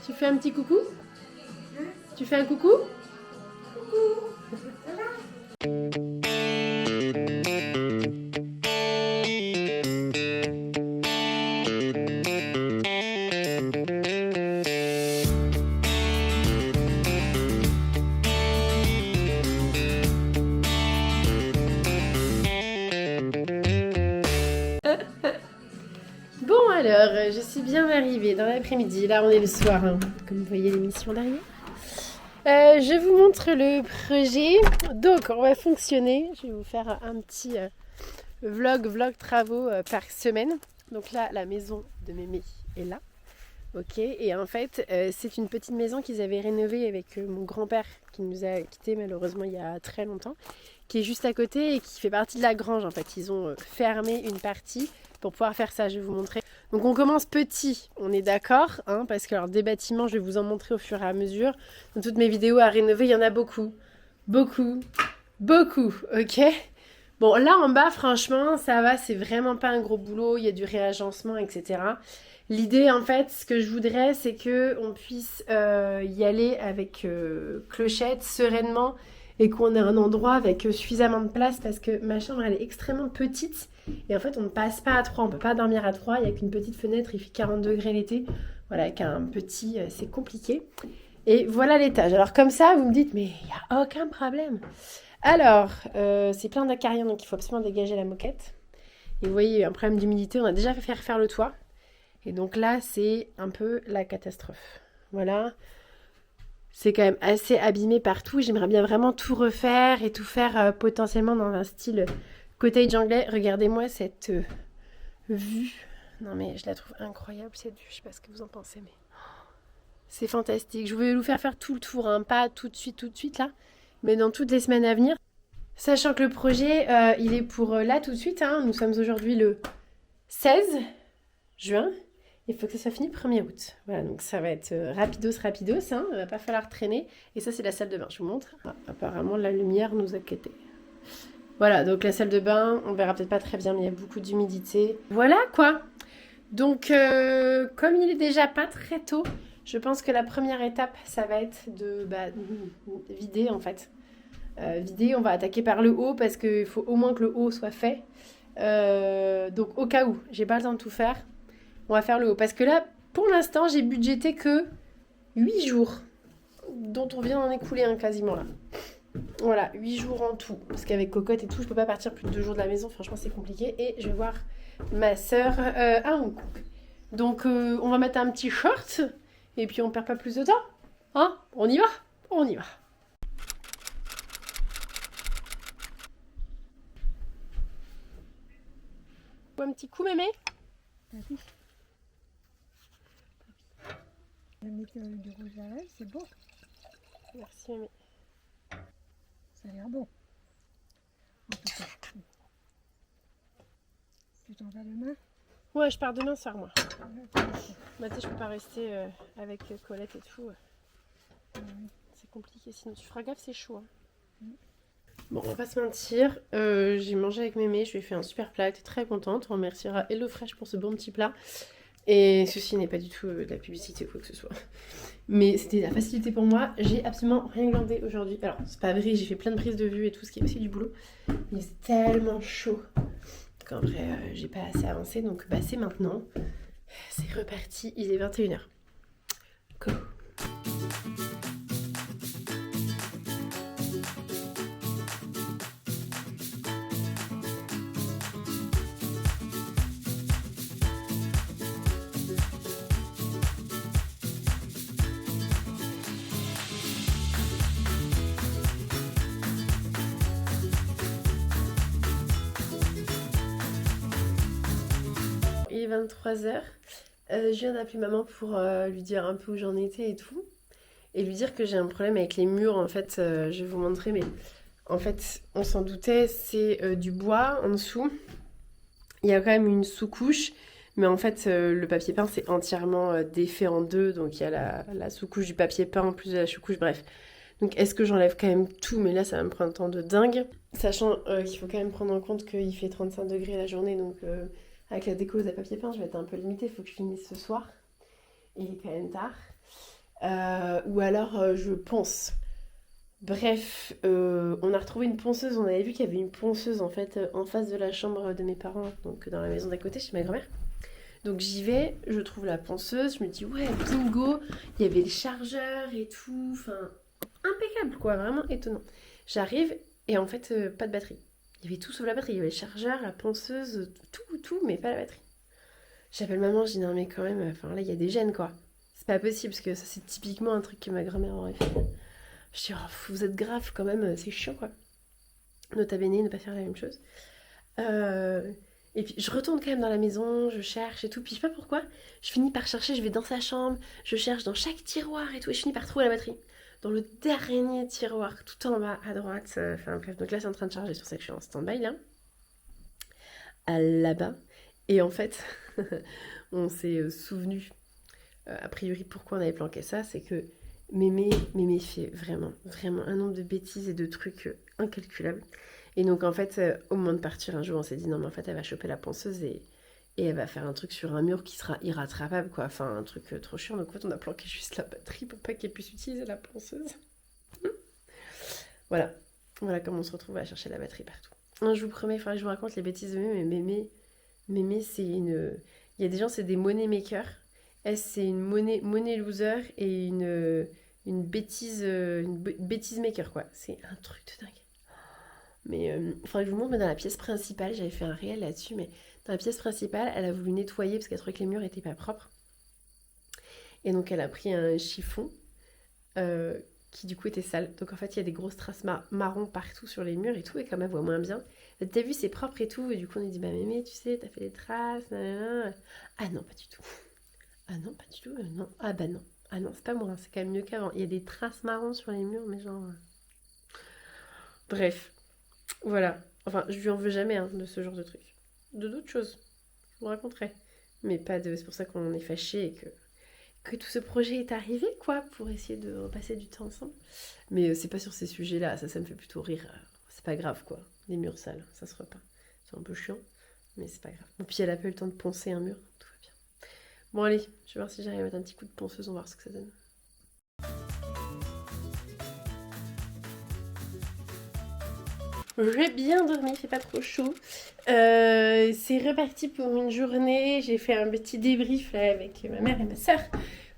Tu fais un petit coucou? Tu fais un coucou? Bon alors, je suis bien arrivée dans l'après-midi. Là, on est le soir, hein, comme vous voyez l'émission derrière. Je vous montre le projet. Donc, on va fonctionner. Je vais vous faire un petit vlog travaux par semaine. Donc là, la maison de Mémé est là. Ok, et en fait, c'est une petite maison qu'ils avaient rénovée avec mon grand-père qui nous a quittés malheureusement il y a très longtemps, qui est juste à côté et qui fait partie de la grange. En fait, ils ont fermé une partie pour pouvoir faire ça. Je vais vous montrer. Donc on commence petit, on est d'accord, hein, parce que alors, des bâtiments, je vais vous en montrer au fur et à mesure. Dans toutes mes vidéos à rénover, il y en a beaucoup, beaucoup, beaucoup, ok. Bon, là en bas, franchement, ça va, c'est vraiment pas un gros boulot, il y a du réagencement, etc. L'idée, en fait, ce que je voudrais, c'est que on puisse y aller avec clochette, sereinement, et qu'on ait un endroit avec suffisamment de place, parce que ma chambre, elle est extrêmement petite, et en fait, on ne passe pas à 3, on peut pas dormir à 3, il n'y a qu'une petite fenêtre, il fait 40 degrés l'été, voilà, avec un petit, c'est compliqué. Et voilà l'étage. Alors comme ça, vous me dites, mais il n'y a aucun problème. Alors, c'est plein d'acariens, donc il faut absolument dégager la moquette. Et vous voyez, il y a un problème d'humidité, on a déjà fait refaire le toit. Et donc là, c'est un peu la catastrophe. Voilà. C'est quand même assez abîmé partout. J'aimerais bien vraiment tout refaire et tout faire potentiellement dans un style cottage anglais. Regardez-moi cette vue. Non mais je la trouve incroyable cette vue. Je sais pas ce que vous en pensez, mais c'est fantastique. Je vais vous faire tout le tour, hein. Pas tout de suite là, mais dans toutes les semaines à venir. Sachant que le projet, il est pour là tout de suite, hein. Nous sommes aujourd'hui le 16 juin. Il faut que ça soit fini le 1er août. Voilà, donc ça va être rapidos, hein. Il va pas falloir traîner. Et ça, c'est la salle de bain. Je vous montre. Ah, apparemment, la lumière nous a quittés. Voilà, donc la salle de bain, on verra peut-être pas très bien, mais il y a beaucoup d'humidité. Voilà, quoi. Donc, comme il est déjà pas très tôt, je pense que la première étape, ça va être de vider, en fait. Vider, on va attaquer par le haut, parce qu'il faut au moins que le haut soit fait. Donc, au cas où, j'ai pas le temps de tout faire, on va faire le haut. Parce que là, pour l'instant, j'ai budgété que 8 jours, dont on vient d'en écouler un quasiment là. Voilà, 8 jours en tout. Parce qu'avec Cocotte et tout, je peux pas partir plus de 2 jours de la maison. Franchement, c'est compliqué. Et je vais voir ma soeur à Hong Kong. Donc, on va mettre un petit short. Et puis, on perd pas plus de temps. Hein? On y va? On y va. Un petit coup, mémé? La mettre du rouge à lèvres, c'est beau. Merci, mémé. Ça a l'air beau. En tout cas. Tu t'en vas demain? Ouais, je pars demain soir, moi. Matin, je peux pas rester avec Colette et tout. C'est compliqué, sinon tu feras gaffe, c'est chaud. Hein. Bon, on va pas se mentir. J'ai mangé avec mémé, je lui ai fait un super plat, elle était très contente. On remerciera HelloFresh pour ce bon petit plat. Et ceci n'est pas du tout de la publicité ou quoi que ce soit. Mais c'était la facilité pour moi. J'ai absolument rien glandé aujourd'hui. Alors, c'est pas vrai, j'ai fait plein de prises de vue et tout, ce qui est aussi du boulot. Mais c'est tellement chaud qu'en vrai, j'ai pas assez avancé. Donc, c'est maintenant. C'est reparti, il est 21h. Go! Il est 23h. Je viens d'appeler maman pour lui dire un peu où j'en étais et tout. Et lui dire que j'ai un problème avec les murs. En fait, je vais vous montrer, mais en fait, on s'en doutait, c'est du bois en dessous. Il y a quand même une sous-couche. Mais en fait, le papier peint, c'est entièrement défait en deux. Donc, il y a la sous-couche du papier peint en plus de la sous-couche. Bref. Donc, est-ce que j'enlève quand même tout? Mais là, ça va me prendre un temps de dingue. Sachant qu'il faut quand même prendre en compte qu'il fait 35 degrés la journée. Donc, avec la déco à papier peint, je vais être un peu limitée. Il faut que je finisse ce soir. Il est quand même tard. ou alors je ponce. Bref, on a retrouvé une ponceuse. On avait vu qu'il y avait une ponceuse en fait en face de la chambre de mes parents, donc dans la maison d'à côté chez ma grand-mère. Donc j'y vais, je trouve la ponceuse, je me dis ouais bingo, il y avait le chargeur et tout, enfin impeccable quoi, vraiment étonnant. J'arrive et en fait pas de batterie. Il y avait tout sauf la batterie, il y avait le chargeur, la ponceuse, tout, mais pas la batterie. J'appelle maman, je dis non mais quand même, enfin là il y a des gènes quoi. C'est pas possible parce que ça c'est typiquement un truc que ma grand-mère aurait fait. Je dis oh, vous êtes grave quand même, c'est chiant quoi. Nota bene, ne pas faire la même chose. Euh, et puis je retourne quand même dans la maison, je cherche et tout. Puis je sais pas pourquoi, je finis par chercher, je vais dans sa chambre, je cherche dans chaque tiroir et tout. Et je finis par trouver la batterie. Dans le dernier tiroir, tout en bas à droite. Enfin bref, donc là c'est en train de charger, c'est pour ça que je suis en stand-by là. Là-bas. Et en fait, on s'est souvenu, a priori pourquoi on avait planqué ça, c'est que Mémé fait vraiment un nombre de bêtises et de trucs incalculables. Et donc en fait, au moment de partir un jour, on s'est dit non mais en fait elle va choper la ponceuse et elle va faire un truc sur un mur qui sera irrattrapable quoi. Enfin un truc trop chiant. Donc en fait on a planqué juste la batterie pour pas qu'elle puisse utiliser la ponceuse. Voilà. Voilà comment on se retrouve à chercher la batterie partout. Je vous promets, il faudrait que je vous raconte les bêtises de Mémé, mais Mémé c'est une... Il y a des gens c'est des money makers. Elle c'est une money loser et une bêtise maker quoi. C'est un truc de dingue. Mais il faudrait que je vous montre, mais dans la pièce principale, j'avais fait un réel là-dessus, mais dans la pièce principale, elle a voulu nettoyer parce qu'elle trouvait que les murs étaient pas propres. Et donc elle a pris un chiffon euh, qui du coup était sale. Donc en fait, il y a des grosses traces marron partout sur les murs et tout, et comme elle voit moins bien, t'as vu, c'est propre et tout, et du coup on lui dit, bah mémé, tu sais, t'as fait des traces, nanana. Ah non, pas du tout. Ah non, pas du tout, non. Ah bah non. Ah non, c'est pas moi, hein, c'est quand même mieux qu'avant. Il y a des traces marron sur les murs, mais genre... Bref, voilà. Enfin, je lui en veux jamais hein, de ce genre de truc. De d'autres choses, je vous raconterai. Mais pas de... C'est pour ça qu'on est fâchés et que tout ce projet est arrivé, quoi, pour essayer de repasser du temps ensemble. Mais c'est pas sur ces sujets-là, ça me fait plutôt rire. C'est pas grave, quoi. Les murs sales, ça se repeint. C'est un peu chiant, mais c'est pas grave. Et puis elle a pas eu le temps de poncer un mur, tout va bien. Bon allez, je vais voir si j'arrive à mettre un petit coup de ponceuse, on va voir ce que ça donne. J'ai bien dormi, il fait pas trop chaud. C'est reparti pour une journée. J'ai fait un petit débrief là, avec ma mère et ma soeur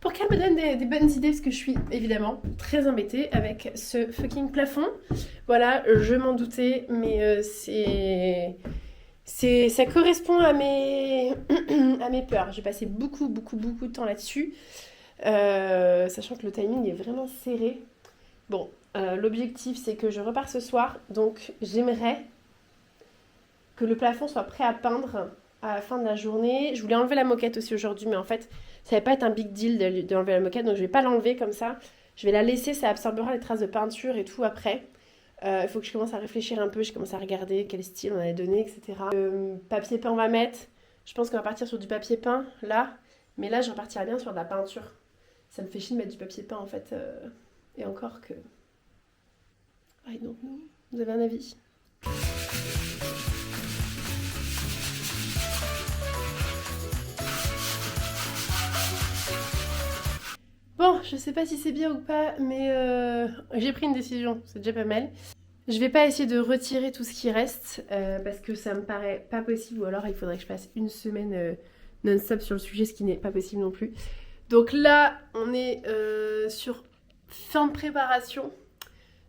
pour qu'elles me donnent des bonnes idées parce que je suis évidemment très embêtée avec ce fucking plafond. Voilà, je m'en doutais, mais ça correspond à mes, à mes peurs. J'ai passé beaucoup de temps là-dessus, sachant que le timing est vraiment serré. Bon, l'objectif c'est que je repars ce soir, donc j'aimerais que le plafond soit prêt à peindre à la fin de la journée. Je voulais enlever la moquette aussi aujourd'hui, mais en fait, ça va pas être un big deal d'enlever la moquette, donc je vais pas l'enlever comme ça. Je vais la laisser, ça absorbera les traces de peinture et tout après. Il faut que je commence à réfléchir un peu, je commence à regarder quel style on allait donner, etc. Papier peint, on va mettre. Je pense qu'on va partir sur du papier peint, là. Mais là, je repartirai bien sur de la peinture. Ça me fait chier de mettre du papier peint, en fait. Et encore que... I don't know. Vous avez un avis? Bon, je sais pas si c'est bien ou pas, mais j'ai pris une décision, c'est déjà pas mal. Je vais pas essayer de retirer tout ce qui reste, parce que ça me paraît pas possible, ou alors il faudrait que je passe une semaine non-stop sur le sujet, ce qui n'est pas possible non plus. Donc là, on est sur fin de préparation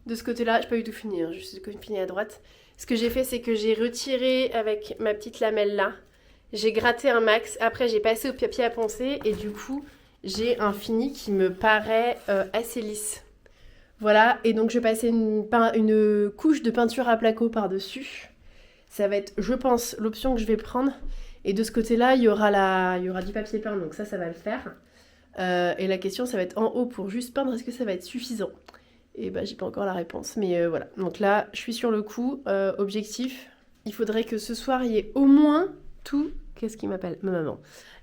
de ce côté-là. J'ai pas eu tout fini, hein, juste fini à droite. Ce que j'ai fait, c'est que j'ai retiré avec ma petite lamelle là, j'ai gratté un max, après j'ai passé au papier à poncer, et du coup... j'ai un fini qui me paraît assez lisse. Voilà, et donc je vais passer une couche de peinture à placo par-dessus. Ça va être, je pense, l'option que je vais prendre. Et de ce côté-là, il y aura du papier peint, donc ça va le faire. Et la question, ça va être en haut pour juste peindre, est-ce que ça va être suffisant? Et bah, j'ai pas encore la réponse, mais voilà. Donc là, je suis sur le coup. Objectif, il faudrait que ce soir, il y ait au moins tout... Qu'est-ce qui m'appelle? Ma maman.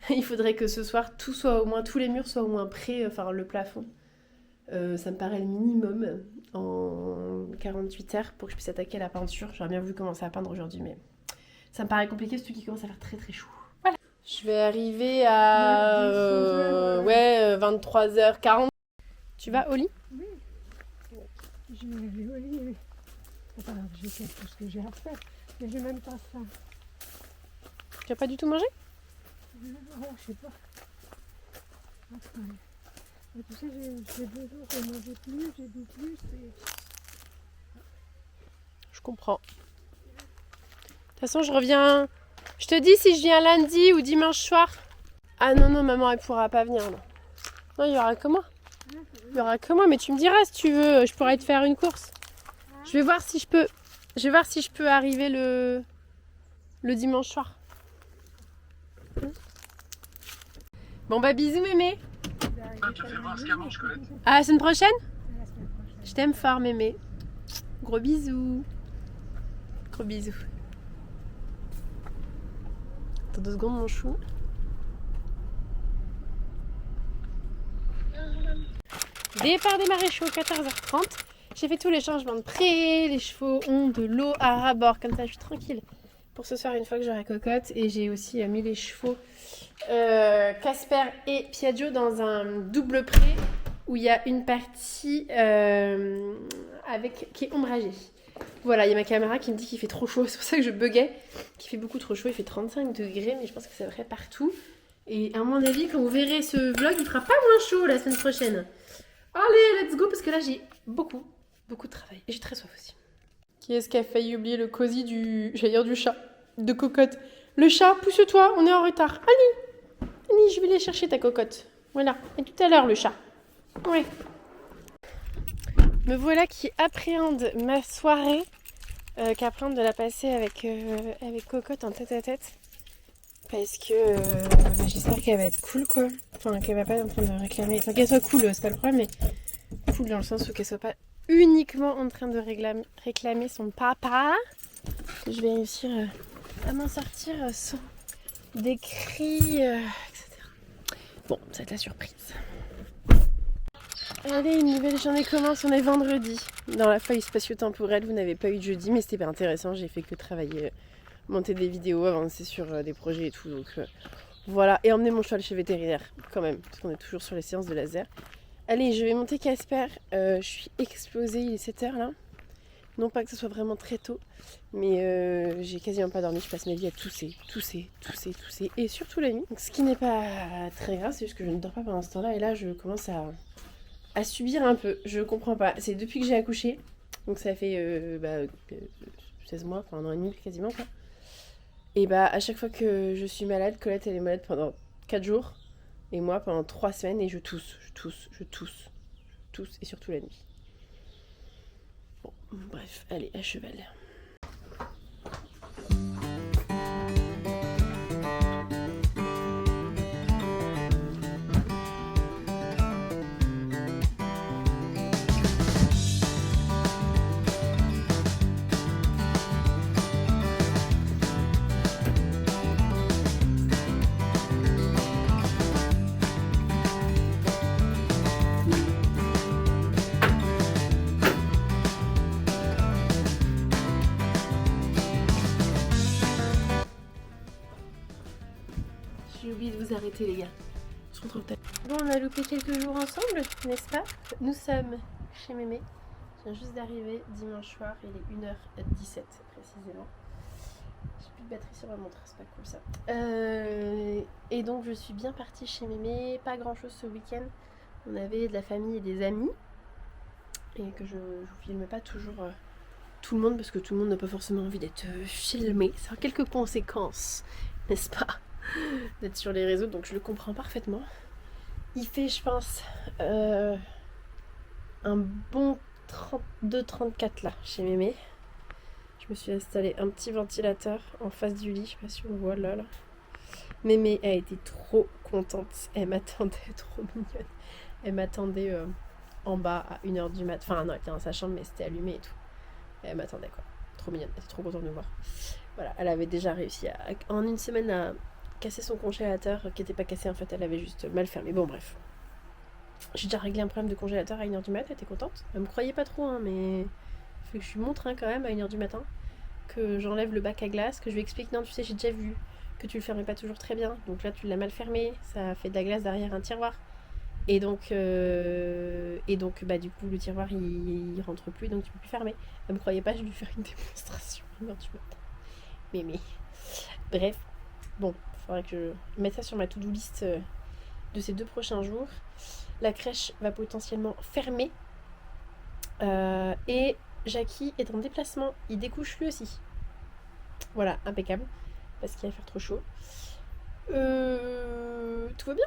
Il faudrait que ce soir, tout soit au moins, tous les murs soient au moins prêts, enfin le plafond. Ça me paraît le minimum en 48 heures pour que je puisse attaquer la peinture. J'aurais bien voulu commencer à peindre aujourd'hui, mais ça me paraît compliqué, surtout qu'il commence à faire très chaud. Voilà. Je vais arriver à 23h40. Tu vas au lit? Oui. Je vais au lit, oui. Attends, je vais faire tout ce que j'ai à faire. Mais j'ai même pas faim. Tu vas pas du tout manger? Oh, je sais pas. Attends. Mais tu sais, j'ai 2 jours de manger plus, j'ai bu plus. Et... Je comprends. De toute façon, je reviens... Je te dis si je viens lundi ou dimanche soir. Ah non, non, maman, elle pourra pas venir. Non, non, il y aura que moi. Il y aura que moi, mais tu me diras si tu veux, je pourrais te faire une course. Je vais voir si je peux... Je vais voir si je peux arriver le dimanche soir. Bon bah bisous mémé. À la semaine prochaine. Je t'aime fort mémé. Gros bisous. Gros bisous. Attends 2 secondes mon chou. Départ des maréchaux 14h30. J'ai fait tous les changements de près. Les chevaux ont de l'eau à ras-bord. Comme ça je suis tranquille pour ce soir une fois que j'aurai cocotte. Et j'ai aussi mis les chevaux Casper et Piaggio dans un double pré où il y a une partie qui est ombragée. Voilà, il y a ma caméra qui me dit qu'il fait trop chaud, c'est pour ça que je buguais, qu'il fait beaucoup trop chaud, il fait 35 degrés, mais je pense que c'est vrai partout. Et à mon avis, quand vous verrez ce vlog, il fera pas moins chaud la semaine prochaine. Allez, let's go, parce que là j'ai beaucoup de travail. Et j'ai très soif aussi. Qui est-ce qui a failli oublier le cosy du chat, de cocotte? Le chat, pousse-toi, on est en retard. Allez, je vais aller chercher ta cocotte. Voilà, et tout à l'heure le chat. Ouais. Me voilà qui appréhende ma soirée, qui appréhende de la passer avec cocotte en tête à tête. Parce que j'espère qu'elle va être cool quoi. Enfin qu'elle va pas en train de réclamer. Enfin qu'elle soit cool, c'est pas le problème, mais cool dans le sens où qu'elle soit pas uniquement en train de réclamer son papa. Que je vais réussir à m'en sortir sans des cris, etc. Bon, ça va être la surprise. Allez, une nouvelle journée commence, on est vendredi. Dans la feuille spatio-temporelle, vous n'avez pas eu de jeudi, mais c'était pas intéressant, j'ai fait que travailler, monter des vidéos, avancer sur des projets et tout. Donc voilà, et emmener mon cheval chez vétérinaire quand même, parce qu'on est toujours sur les séances de laser. Allez, je vais monter Casper, je suis explosée, il est 7h là. Non pas que ce soit vraiment très tôt, mais j'ai quasiment pas dormi, je passe ma vie à tousser, et surtout la nuit. Donc, ce qui n'est pas très grave, c'est juste que je ne dors pas pendant ce temps-là, et là je commence à subir un peu, je comprends pas. C'est depuis que j'ai accouché, donc ça fait 16 mois, enfin 1 an et demi quasiment quoi. Et à chaque fois que je suis malade, Colette elle est malade pendant 4 jours, et moi pendant 3 semaines, et je tousse, et surtout la nuit. Bon, bref, allez, à cheval. J'ai oublié de vous arrêter les gars. Je retrouve tard. Bon, on a loupé quelques jours ensemble, n'est-ce pas? Nous sommes chez mémé. Je viens juste d'arriver dimanche soir, il est 1h17 précisément. J'ai plus de batterie sur ma montre, c'est pas cool ça. Et donc je suis bien partie chez mémé, pas grand chose ce week-end. On avait de la famille et des amis. Et que je vous filme pas toujours tout le monde parce que tout le monde n'a pas forcément envie d'être filmé. Ça a quelques conséquences, n'est-ce pas? D'être sur les réseaux, donc je le comprends parfaitement. Il fait, je pense, un bon 32-34 là, chez mémé. Je me suis installé un petit ventilateur en face du lit, je sais pas si on voit là. Mémé a été trop contente, elle m'attendait, trop mignonne. Elle m'attendait en bas à 1h du mat. Enfin non, elle était dans sa chambre, mais c'était allumé et tout. Elle m'attendait quoi, trop mignonne, elle était trop contente de me voir. Voilà, elle avait déjà réussi en 1 semaine à casser son congélateur, qui n'était pas cassé en fait, elle avait juste mal fermé. Bon bref, j'ai déjà réglé un problème de congélateur à 1h du mat, elle était contente. Elle me croyait pas trop hein, mais il faut que je lui montre quand même à 1h du matin que j'enlève le bac à glace, que je lui explique non tu sais j'ai déjà vu que tu le fermais pas toujours très bien, donc là tu l'as mal fermé, ça fait de la glace derrière un tiroir Et donc, bah, du coup, le tiroir, il rentre plus, donc tu peux plus fermer. Ne me croyez pas, je vais lui faire une démonstration. Non, tu mais, bref. Bon, il faudrait que je mette ça sur ma to-do list de ces 2 prochains jours. La crèche va potentiellement fermer. Et Jackie est en déplacement. Il découche lui aussi. Voilà, impeccable. Parce qu'il va faire trop chaud. Tout va bien.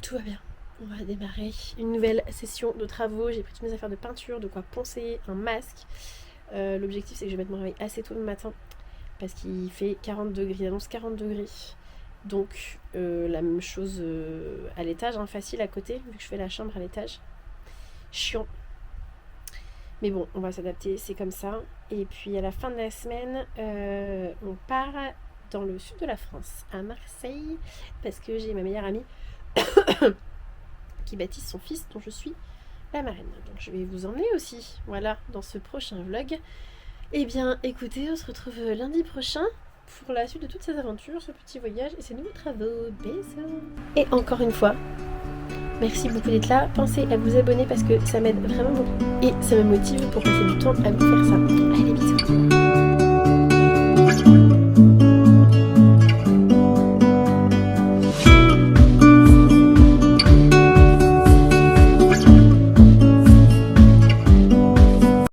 Tout va bien. On va démarrer une nouvelle session de travaux. J'ai pris toutes mes affaires de peinture, de quoi poncer, un masque. L'objectif, c'est que je vais mettre mon réveil assez tôt le matin. Parce qu'il fait 40 degrés. Il annonce 40 degrés. Donc, la même chose à l'étage, hein, facile à côté, vu que je fais la chambre à l'étage. Chiant. Mais bon, on va s'adapter, c'est comme ça. Et puis à la fin de la semaine, on part dans le sud de la France, à Marseille, parce que j'ai ma meilleure amie qui baptise son fils, dont je suis la marraine. Donc je vais vous emmener aussi, voilà, dans ce prochain vlog. Eh bien, écoutez, on se retrouve lundi prochain pour la suite de toutes ces aventures, ce petit voyage et ces nouveaux travaux. Bisous. Et encore une fois, merci beaucoup d'être là. Pensez à vous abonner parce que ça m'aide vraiment beaucoup et ça me motive pour passer du temps à vous faire ça. Allez, bisous.